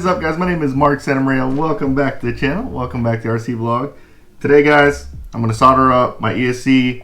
is up, guys? My name is Mark Santamaria. Welcome back to the channel. Welcome back to RC Vlog. Today, guys, I'm going to solder up my ESC,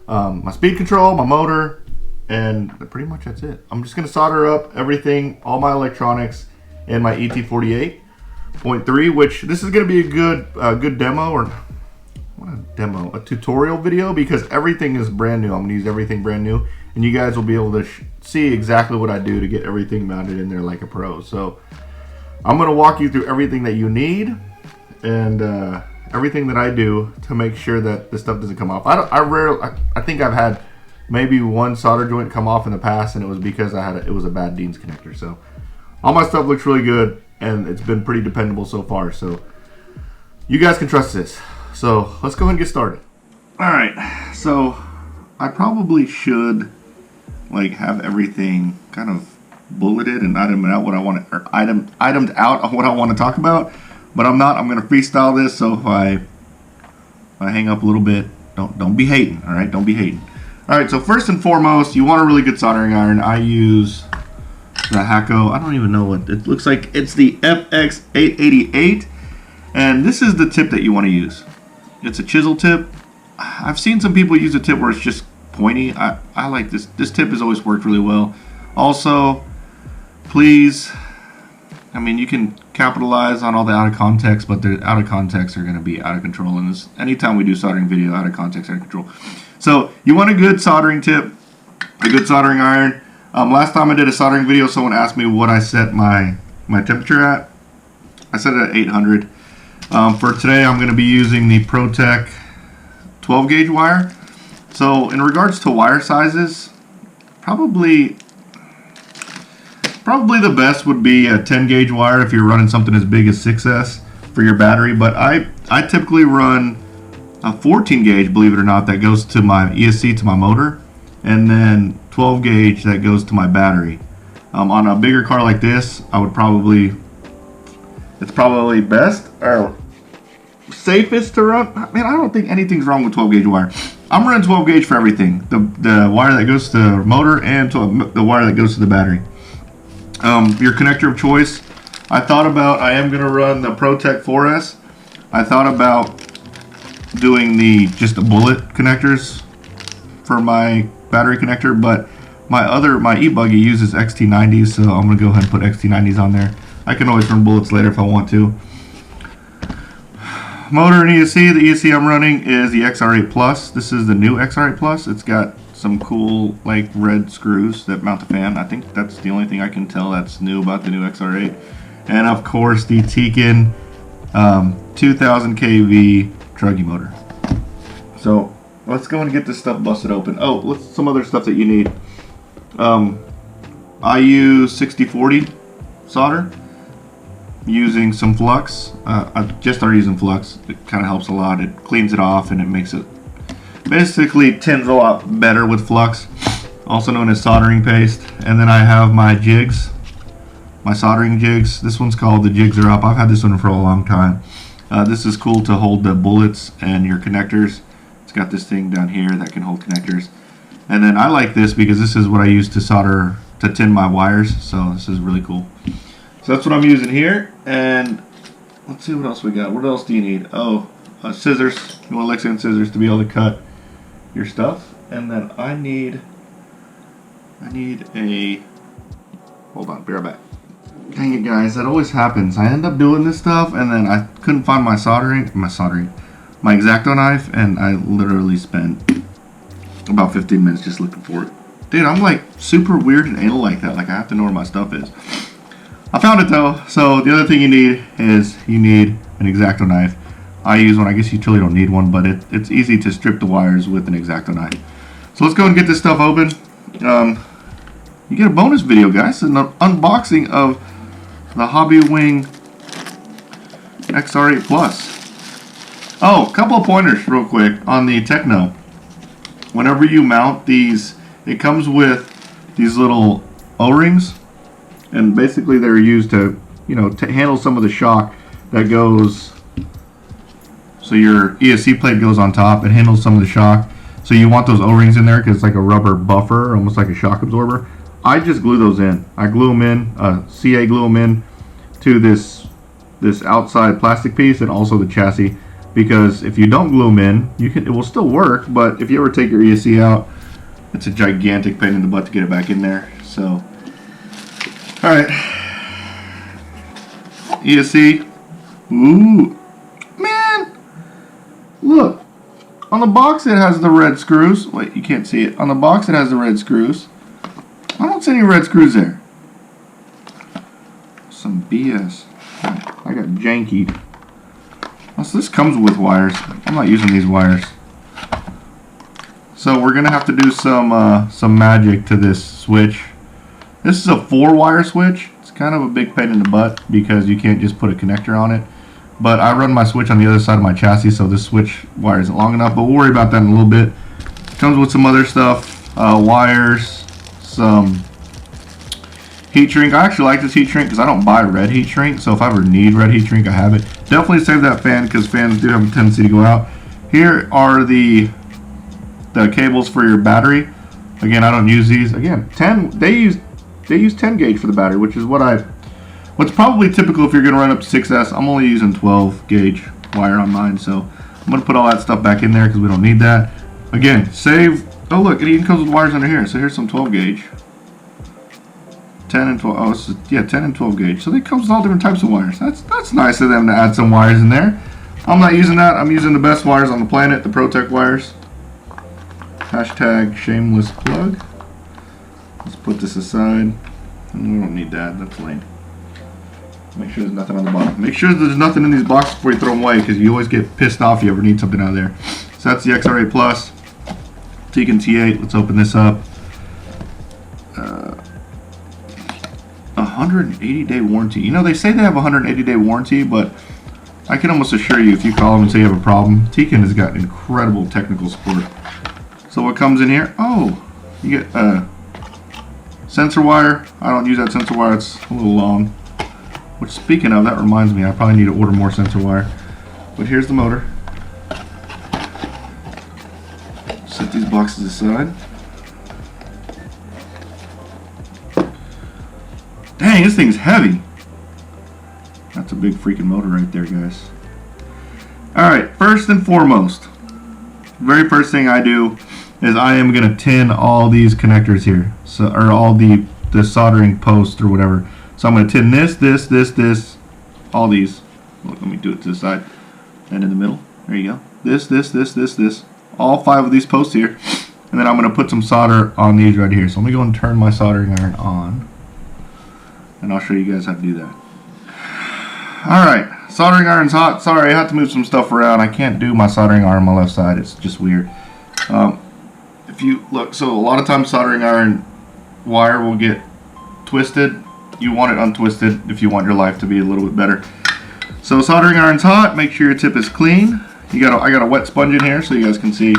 my speed control, my motor, and pretty much that's it. I'm just going to solder up everything, all my electronics, and my ET48.3, which this is going to be a good demo, or what a demo, a tutorial video, because everything is brand new. I'm going to use everything brand new, and you guys will be able to see exactly what I do to get everything mounted in there like a pro. So I'm going to walk you through everything that you need and everything that I do to make sure that this stuff doesn't come off. I think I've had maybe one solder joint come off in the past, and it was because it was a bad Dean's connector. So all my stuff looks really good, and it's been pretty dependable so far. So you guys can trust this. So let's go ahead and get started. All right. So I probably should have everything kind of bulleted and itemed out what I want to, or itemed out what I want to talk about, but I'm not. I'm going to freestyle this. So if I hang up a little bit, don't be hating. All right, don't be hating. All right. So first and foremost, you want a really good soldering iron. I use the Hakko. I don't even know what it looks like. It's the FX888, and this is the tip that you want to use. It's a chisel tip. I've seen some people use a tip where it's just pointy. I like this. This tip has always worked really well. Also, please, I mean, you can capitalize on all the out of context, but the out of context are going to be out of control in this. Anytime we do soldering video, out of context, out of control. So you want a good soldering tip, a good soldering iron. Last time I did a soldering video, someone asked me what I set my temperature at. I set it at 800. For today, I'm going to be using the ProTech 12 gauge wire. So in regards to wire sizes, probably the best would be a 10 gauge wire if you're running something as big as 6S for your battery. But I typically run a 14 gauge, believe it or not, that goes to my ESC, to my motor, and then 12 gauge that goes to my battery. On a bigger car like this, it's probably best or safest to run. Man, I don't think anything's wrong with 12 gauge wire. I'm running 12 gauge for everything. The wire that goes to the motor and the wire that goes to the battery. Your connector of choice. I am going to run the ProTech 4S. I thought about doing just the bullet connectors for my battery connector, but my e-buggy uses XT90s, so I'm going to go ahead and put XT90s on there. I can always run bullets later if I want to. Motor and ESC. The ESC I'm running is the XR8 Plus. This is the new XR8 Plus. It's got some cool red screws that mount the fan. I think that's the only thing I can tell that's new about the new XR8. And of course the Tekin 2000 kV truggy motor. So let's go and get this stuff busted open. Oh, some other stuff that you need. I use 6040 solder using some flux. I just started using flux. It kind of helps a lot. It cleans it off and it makes it basically tins a lot better with flux, also known as soldering paste. And then I have my jigs, my soldering jigs. This one's called the Jigs Are Up. I've had this one for a long time. This is cool to hold the bullets and your connectors. It's got this thing down here that can hold connectors. And then I like this because this is what I use to solder, to tin my wires. So this is really cool. So that's what I'm using here. And let's see what else we got. What else do you need? Oh, scissors. You want Lexington scissors to be able to cut your stuff. And then I need a, hold on, be right back. Dang it, guys, that always happens. I end up doing this stuff and then I couldn't find my X-Acto knife, and I literally spent about 15 minutes just looking for it. Dude, I'm super weird and anal like that. I have to know where my stuff is. I found it though. So the other thing you need is an X-Acto knife. I use one. I guess you truly don't need one, but it's easy to strip the wires with an X-Acto knife. So let's go and get this stuff open. You get a bonus video, guys. An unboxing of the Hobby Wing XR8 Plus. Oh, a couple of pointers real quick on the Techno. Whenever you mount these, it comes with these little O-rings. And basically they're used to, to handle some of the shock that goes, so your ESC plate goes on top. It handles some of the shock. So you want those O-rings in there because it's like a rubber buffer, almost like a shock absorber. I just glue those in. I glue them in, CA glue them in to this outside plastic piece and also the chassis, because if you don't glue them in, it will still work, but if you ever take your ESC out, it's a gigantic pain in the butt to get it back in there. So, alright. ESC. Ooh. Man! Look. On the box it has the red screws. Wait, you can't see it. On the box it has the red screws. I don't see any red screws there. Some BS. I got jankied. Oh, so this comes with wires. I'm not using these wires. So we're gonna have to do some magic to this switch. This is a 4-wire switch. It's kind of a big pain in the butt because you can't just put a connector on it. But I run my switch on the other side of my chassis, so this switch wire isn't long enough. But we'll worry about that in a little bit. It comes with some other stuff, wires, some heat shrink. I actually like this heat shrink because I don't buy red heat shrink. So if I ever need red heat shrink, I have it. Definitely save that fan because fans do have a tendency to go out. Here are the cables for your battery. Again, I don't use these. Again, 10. They use 10 gauge for the battery, which is what's probably typical if you're going to run up to 6S. I'm only using 12 gauge wire on mine, so I'm going to put all that stuff back in there because we don't need that. Again, save. Oh look, it even comes with wires under here. So here's some 12 gauge. 10 and 12. Oh, yeah, 10 and 12 gauge. So it comes with all different types of wires. That's nice of them to add some wires in there. I'm not using that. I'm using the best wires on the planet, the ProTech wires. Hashtag shameless plug. Let's put this aside. We don't need that. That's lame. Make sure there's nothing on the bottom. Make sure there's nothing in these boxes before you throw them away, because you always get pissed off if you ever need something out of there. So that's the XR8 Plus. Tekin T8. Let's open this up. 180-day warranty. You know, they say they have a 180-day warranty, but I can almost assure you, if you call them and say you have a problem, Tekin has got incredible technical support. So what comes in here? Oh, you get sensor wire. I don't use that sensor wire. It's a little long. Which, speaking of, that reminds me, I probably need to order more sensor wire. But here's the motor. Set these boxes aside. Dang, this thing's heavy. That's a big freaking motor right there, guys. Alright, first and foremost, very first thing I do is I am going to tin all these connectors here. So, or all the soldering posts or whatever. So I'm going to tin this, all these. Well, let me do it to the side and in the middle. There you go. This. All 5 of these posts here. And then I'm going to put some solder on these right here. So let me go and turn my soldering iron on. And I'll show you guys how to do that. Alright, soldering iron's hot. Sorry, I have to move some stuff around. I can't do my soldering iron on my left side. It's just weird. If you look, so a lot of times soldering iron wire will get twisted. You want it untwisted if you want your life to be a little bit better. So soldering iron's hot. Make sure your tip is clean. I got a wet sponge in here so you guys can see.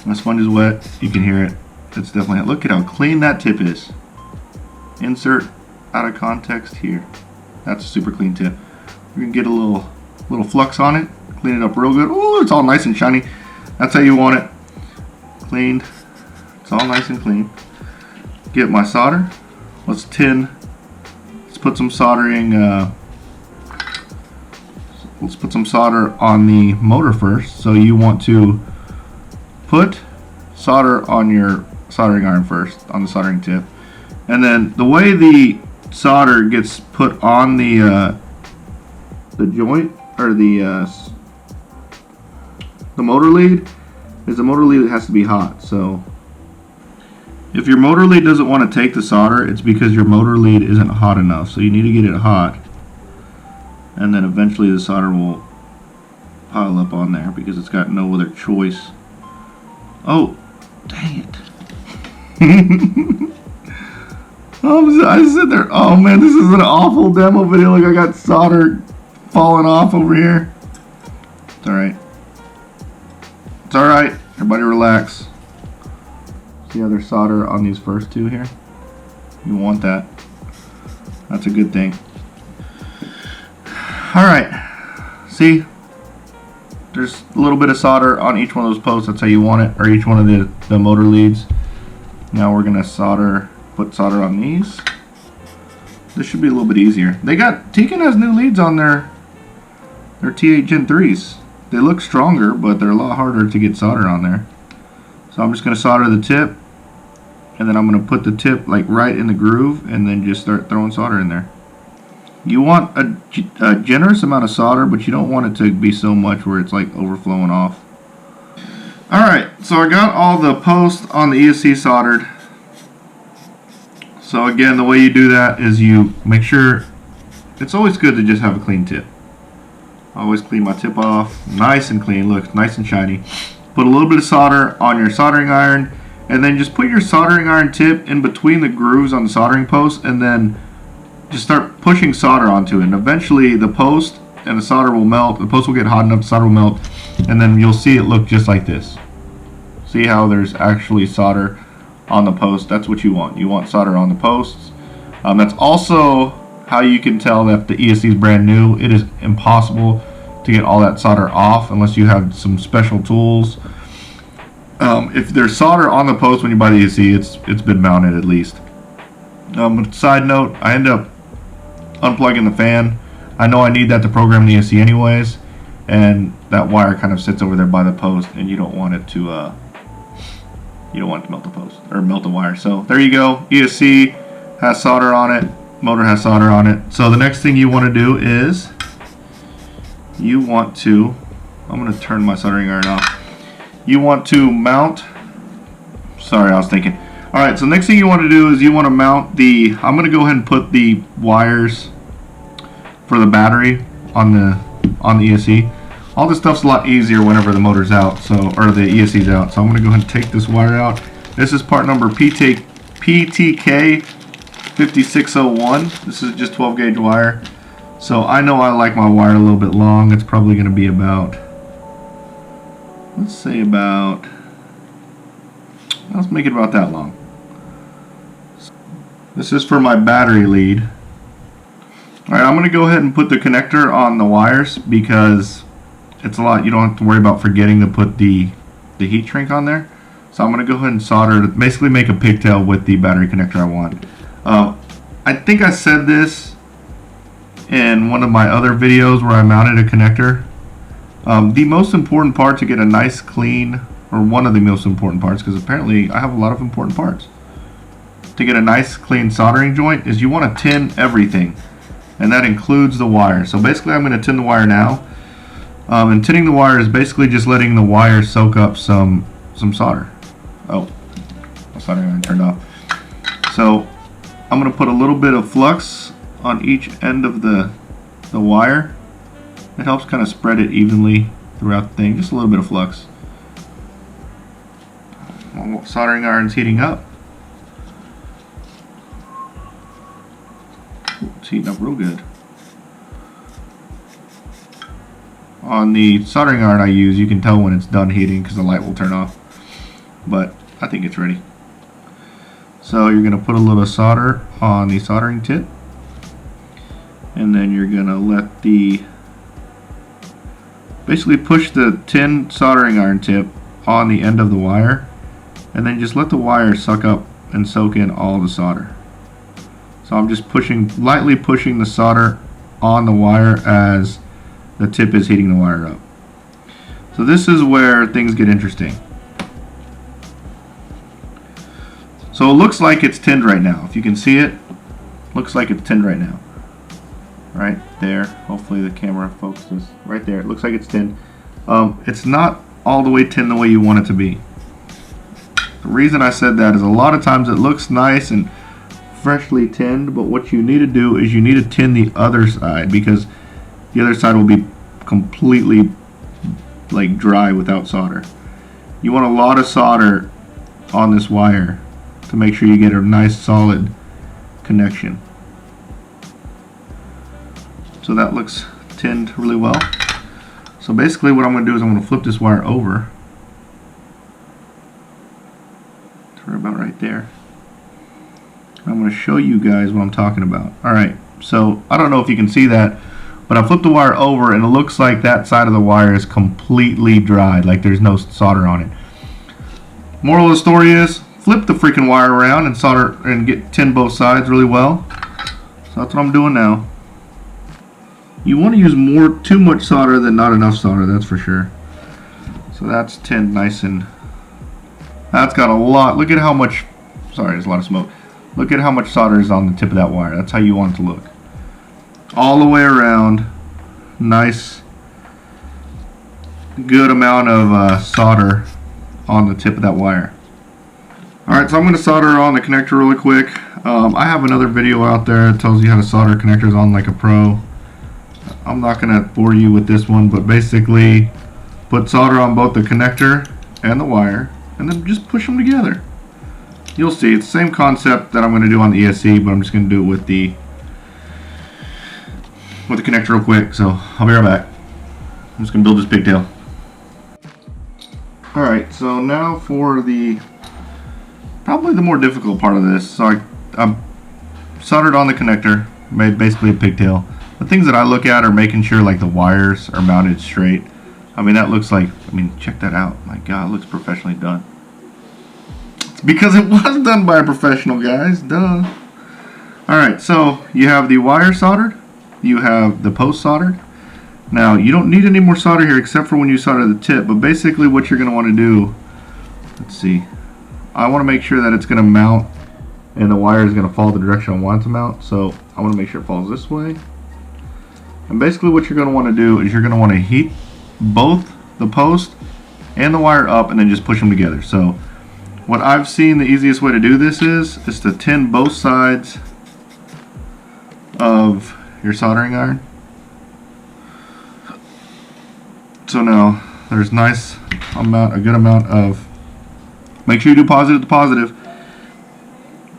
My sponge is wet. You can hear it. It's definitely hot. Look at how clean that tip is. Insert out of context here. That's a super clean tip. We can get a little flux on it. Clean it up real good. Oh, it's all nice and shiny. That's how you want it. Cleaned. It's all nice and clean. Get my solder. Let's put some soldering. Let's put some solder on the motor first. So you want to put solder on your soldering iron first, on the soldering tip, and then the way the solder gets put on the joint or the motor lead is the motor lead has to be hot. So if your motor lead doesn't want to take the solder, it's because your motor lead isn't hot enough. So you need to get it hot, and then eventually the solder will pile up on there because it's got no other choice. Oh, dang it. I sit there. Oh man, this is an awful demo video. Like, I got solder falling off over here. It's alright. It's alright. Everybody relax. See how there's solder on these first 2 here? You want that. That's a good thing. Alright. See? There's a little bit of solder on each one of those posts. That's how you want it. Or each one of the motor leads. Now we're going to put solder on these. this should be a little bit easier. Tekin has new leads on their T8 Gen 3s. They look stronger, but they're a lot harder to get solder on there. So I'm just going to solder the tip, and then I'm going to put the tip like right in the groove, and then just start throwing solder in there. You want a generous amount of solder, but you don't want it to be so much where it's like overflowing off. Alright, so I got all the posts on the ESC soldered. So again, the way you do that is you make sure, it's always good to just have a clean tip. I always clean my tip off, nice and clean, look, nice and shiny. Put a little bit of solder on your soldering iron, and then just put your soldering iron tip in between the grooves on the soldering post, and then just start pushing solder onto it. And eventually the post and the solder will melt, the post will get hot enough, the solder will melt, and then you'll see it look just like this. See how there's actually solder on the post? That's what you want. You want solder on the posts. That's also how you can tell that the ESC is brand new. It is impossible to get all that solder off unless you have some special tools. If there's solder on the post when you buy the ESC, it's been mounted at least. Side note, I end up unplugging the fan. I know I need that to program the ESC anyways, and that wire kind of sits over there by the post, and you don't want it to melt the post or melt the wire. So there you go. ESC has solder on it. Motor has solder on it. So the next thing you want to do is I'm going to turn my soldering iron off. You want to mount. Sorry, I was thinking. All right. So next thing you want to do is you want to mount I'm going to go ahead and put the wires for the battery on the ESC. All this stuff's a lot easier whenever the motor's out, or the ESC's out. So I'm going to go ahead and take this wire out. This is part number PTK 5601. This is just 12 gauge wire. So I know I like my wire a little bit long. It's probably going to be about, let's make it about that long. This is for my battery lead. Alright, I'm going to go ahead and put the connector on the wires because it's a lot. You don't have to worry about forgetting to put the heat shrink on there. So I'm going to go ahead and solder, basically make a pigtail with the battery connector I want. I think I said this in one of my other videos where I mounted a connector. The most important part to get a nice clean, or one of the most important parts, because apparently I have a lot of important parts, to get a nice clean soldering joint is you want to tin everything, and that includes the wire. So basically I'm going to tin the wire now. And tinning the wire is basically just letting the wire soak up some solder. Oh, my soldering iron turned off. So I'm going to put a little bit of flux on each end of the wire. It helps kind of spread it evenly throughout the thing. Just a little bit of flux. Soldering iron's heating up. It's heating up real good. On the soldering iron I use, you can tell when it's done heating because the light will turn off. But I think it's ready. So you're going to put a little solder on the soldering tip, and then you're going to basically push the tin soldering iron tip on the end of the wire, and then just let the wire suck up and soak in all the solder. So I'm just lightly pushing the solder on the wire as the tip is heating the wire up. So this is where things get interesting. So it looks like it's tinned right now. If you can see it, looks like it's tinned right now. Right there. Hopefully the camera focuses. Right there. It looks like it's tinned. It's not all the way tinned the way you want it to be. The reason I said that is a lot of times it looks nice and freshly tinned, but what you need to do is you need to tin the other side, because the other side will be completely like dry without solder. You want a lot of solder on this wire to make sure you get a nice solid connection. So that looks tinned really well. So basically what I'm going to do is I'm going to flip this wire over to about right there. I'm going to show you guys what I'm talking about. Alright, so I don't know if you can see that, but I flipped the wire over and it looks like that side of the wire is completely dried, like there's no solder on it. Moral of the story is, flip the freaking wire around and solder and tin both sides really well. So that's what I'm doing now. You want to use too much solder than not enough solder, that's for sure. So that's tinned nice and, that's got a lot, look at how much, sorry, there's a lot of smoke. Look at how much solder is on the tip of that wire. That's how you want it to look. All the way around, nice, good amount of solder on the tip of that wire. Alright, so I'm going to solder on the connector really quick. I have another video out there that tells you how to solder connectors on like a pro. I'm not going to bore you with this one, but basically put solder on both the connector and the wire and then just push them together. You'll see, it's the same concept that I'm going to do on the ESC, but I'm just going to do it with the connector real quick, so I'll be right back. I'm just going to build this pigtail. Alright, so now for probably the more difficult part of this. So I'm soldered on the connector, made basically a pigtail. The things that I look at are making sure like the wires are mounted straight. I mean, that looks like, I mean, check that out. My God, it looks professionally done. It's because it was done by a professional, guys. Duh. Alright, so you have the wire soldered. You have the post soldered. Now, you don't need any more solder here except for when you solder the tip. But basically what you're going to want to do, let's see. I want to make sure that it's going to mount and the wire is going to follow the direction I want it to mount. So I want to make sure it falls this way. And basically what you're going to want to do is you're going to want to heat both the post and the wire up and then just push them together. So what I've seen the easiest way to do this is to tin both sides of your soldering iron. So now there's a good amount of, make sure you do positive to positive,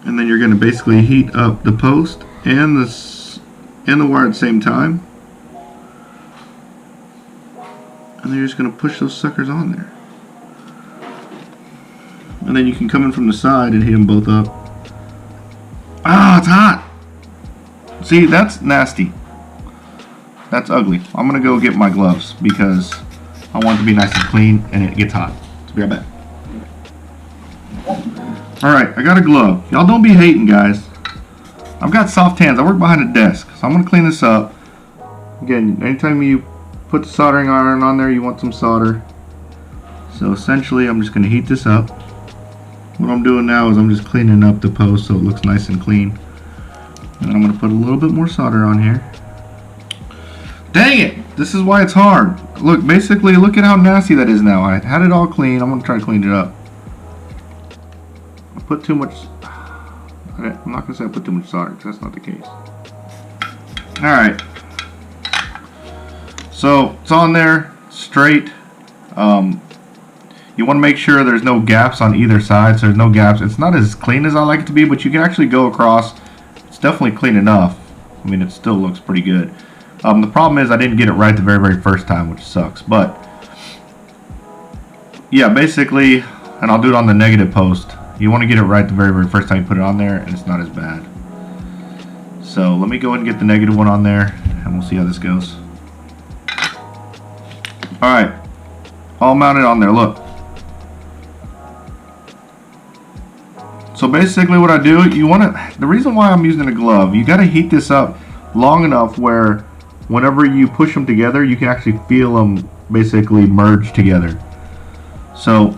and then you're going to basically heat up the post and the wire at the same time, and then you're just going to push those suckers on there, and then you can come in from the side and heat them both up. Ah, it's hot. See, that's nasty. That's ugly. I'm going to go get my gloves because I want it to be nice and clean and it gets hot. So be right back. Alright, I got a glove. Y'all don't be hating, guys. I've got soft hands. I work behind a desk. So I'm going to clean this up. Again, anytime you put the soldering iron on there, you want some solder. So essentially, I'm just going to heat this up. What I'm doing now is I'm just cleaning up the post so it looks nice and clean. And then I'm going to put a little bit more solder on here. Dang it! This is why it's hard. Look, basically, look at how nasty that is now. I had it all clean. I'm going to try to clean it up. I put too much... I'm not going to say I put too much solder, because that's not the case. Alright. So, it's on there, straight. You want to make sure there's no gaps on either side, so there's no gaps. It's not as clean as I like it to be, but you can actually go across. It's definitely clean enough. I mean, it still looks pretty good. The problem is I didn't get it right the very first time, which sucks. But yeah, basically, and I'll do it on the negative post. You want to get it right the very first time you put it on there, and it's not as bad. So let me go ahead and get the negative one on there, and we'll see how this goes. All right, all mounted on there. Look. So basically, what I do, the reason why I'm using a glove, you got to heat this up long enough where whenever you push them together, you can actually feel them basically merge together. So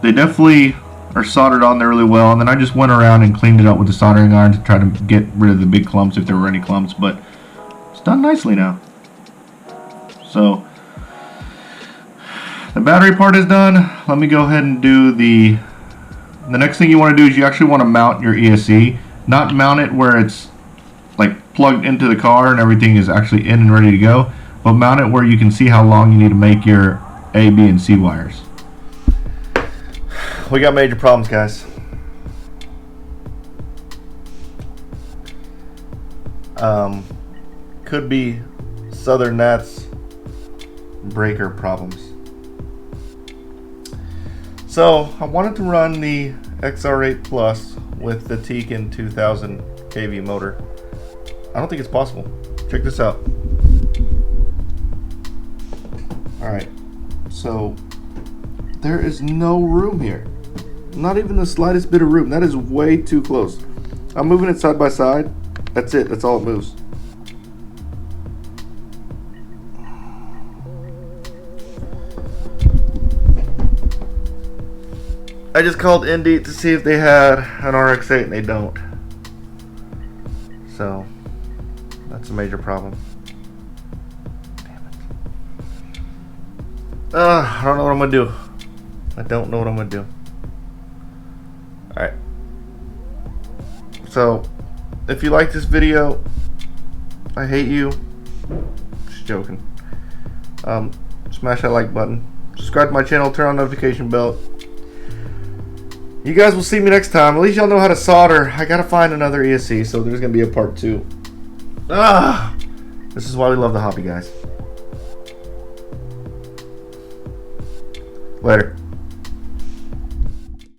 they definitely are soldered on there really well, and then I just went around and cleaned it up with the soldering iron to try to get rid of the big clumps if there were any clumps, but it's done nicely now. So the battery part is done. Let me go ahead and do the next thing you want to do is you actually want to mount your ESC, not mount it where it's like plugged into the car and everything is actually in and ready to go, but mount it where you can see how long you need to make your A, B, and C wires. We got major problems, guys. Could be Southern Nats breaker problems. So I wanted to run the XR8 Plus with the Tekin 2000 kV motor. I don't think it's possible. Check this out. Alright, so there is no room here. Not even the slightest bit of room. That is way too close. I'm moving it side by side. That's it. That's all it moves. I just called Indy to see if they had an RX-8 and they don't. So, that's a major problem. Damn it. I don't know what I'm going to do. I don't know what I'm going to do. Alright. So, if you like this video, I hate you. Just joking. Smash that like button. Subscribe to my channel, turn on the notification bell. You guys will see me next time. At least y'all know how to solder. I gotta find another ESC, so there's gonna be a part 2. This is why we love the hobby, guys. Later.